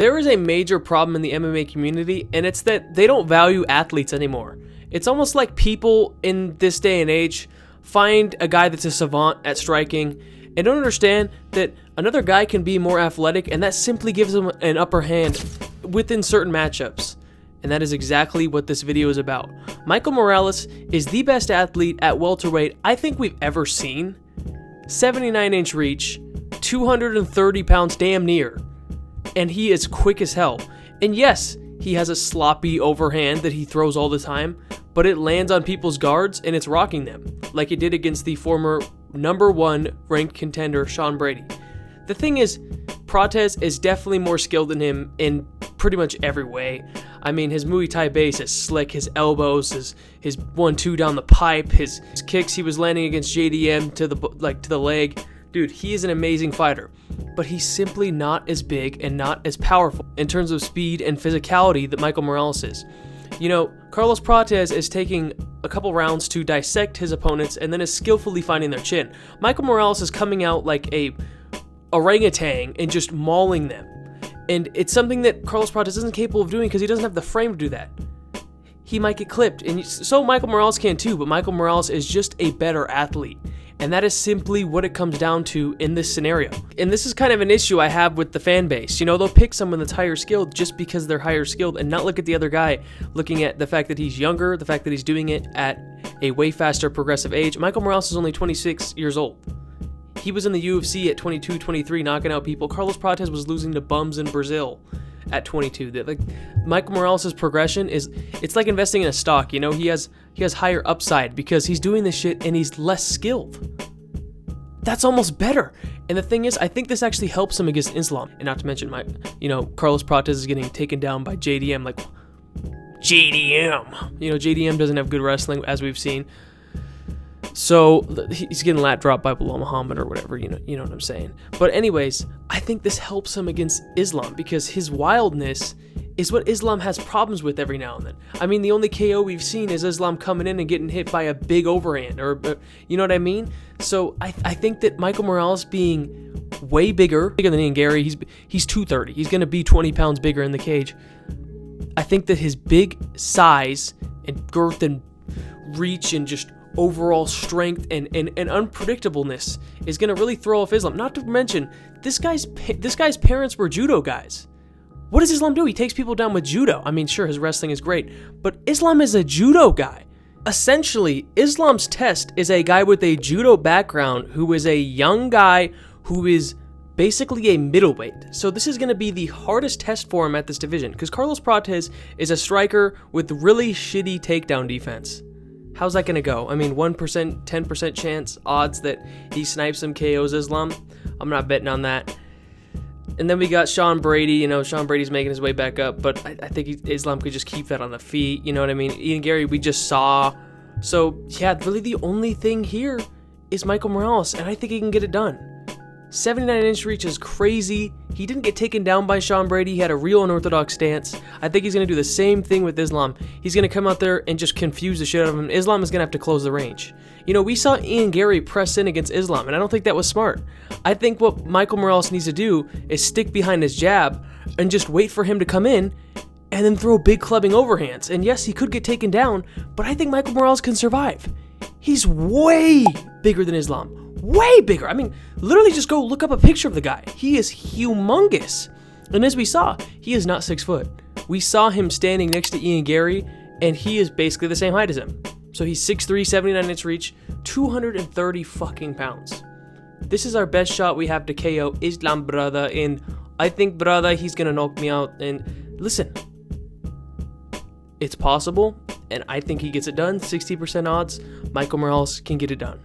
There is a major problem in the MMA community, and it's that they don't value athletes anymore. It's almost like people in this day and age find a guy that's a savant at striking and don't understand that another guy can be more athletic, and that simply gives them an upper hand within certain matchups. And that is exactly what this video is about. Michael Morales is the best athlete at welterweight I think we've ever seen. 79-inch reach, 230 pounds damn near. And he is quick as hell. And yes, he has a sloppy overhand that he throws all the time, but it lands on people's guards and it's rocking them, like it did against the former #1 ranked contender Sean Brady. The thing is, Prates is definitely more skilled than him in pretty much every way. I mean, his Muay Thai base is slick, his elbows, his 1-2 down the pipe, his kicks he was landing against JDM to the leg. Dude, he is an amazing fighter, but he's simply not as big and not as powerful in terms of speed and physicality that Michael Morales is. You know, Carlos Prates is taking a couple rounds to dissect his opponents and then is skillfully finding their chin. Michael Morales is coming out like a orangutan and just mauling them. And it's something that Carlos Prates isn't capable of doing because he doesn't have the frame to do that. He might get clipped, and so Michael Morales can too, but Michael Morales is just a better athlete. And that is simply what it comes down to in this scenario. And this is kind of an issue I have with the fan base. You know, they'll pick someone that's higher skilled just because they're higher skilled and not look at the other guy, looking at the fact that he's younger, the fact that he's doing it at a way faster progressive age. Michael Morales is only 26 years old. He was in the UFC at 22, 23, knocking out people. Carlos Prates was losing to bums in Brazil at 22. Michael Morales' progression it's like investing in a stock. You know, he has higher upside because he's doing this shit and he's less skilled. That's almost better. And the thing is, I think this actually helps him against Islam. And not to mention, Carlos Prates is getting taken down by JDM. Like, JDM. You know, JDM doesn't have good wrestling, as we've seen. So he's getting lat dropped by Bilal Muhammad or whatever, you know what I'm saying. But anyways, I think this helps him against Islam because his wildness is what Islam has problems with every now and then. I mean, the only KO we've seen is Islam coming in and getting hit by a big overhand, or you know what I mean? So I think that Michael Morales being way bigger than Ian Gary, he's 230. He's going to be 20 pounds bigger in the cage. I think that his big size and girth and reach and just overall strength and unpredictableness is going to really throw off Islam. Not to mention, this guy's parents were judo guys. What does Islam do? He takes people down with judo. I mean, sure, his wrestling is great, but Islam is a judo guy. Essentially, Islam's test is a guy with a judo background who is a young guy who is basically a middleweight. So this is going to be the hardest test for him at this division because Carlos Prates is a striker with really shitty takedown defense. How's that going to go? I mean, 1%, 10% chance odds that he snipes him, KOs Islam. I'm not betting on that. And then we got Sean Brady. You know, Sean Brady's making his way back up, but I think Islam could just keep that on the feet. You know what I mean? Ian Gary, we just saw. So, yeah, really the only thing here is Michael Morales, and I think he can get it done. 79-inch reach is crazy. He didn't get taken down by Sean Brady. He had a real unorthodox stance. I think he's going to do the same thing with Islam. He's going to come out there and just confuse the shit out of him. Islam is going to have to close the range. You know, we saw Ian Gary press in against Islam, and I don't think that was smart. I think what Michael Morales needs to do is stick behind his jab and just wait for him to come in and then throw big clubbing overhands. And yes, he could get taken down, but I think Michael Morales can survive. He's way bigger than Islam. Way bigger. I mean, literally just go look up a picture of the guy. He is humongous. And as we saw, he is not 6 foot. We saw him standing next to Ian Gary, and he is basically the same height as him. So he's 6'3", 79-inch reach, 230 fucking pounds. This is our best shot we have to KO Islam, brother, and I think, brother, he's gonna knock me out. And listen, it's possible, and I think he gets it done. 60% odds, Michael Morales can get it done.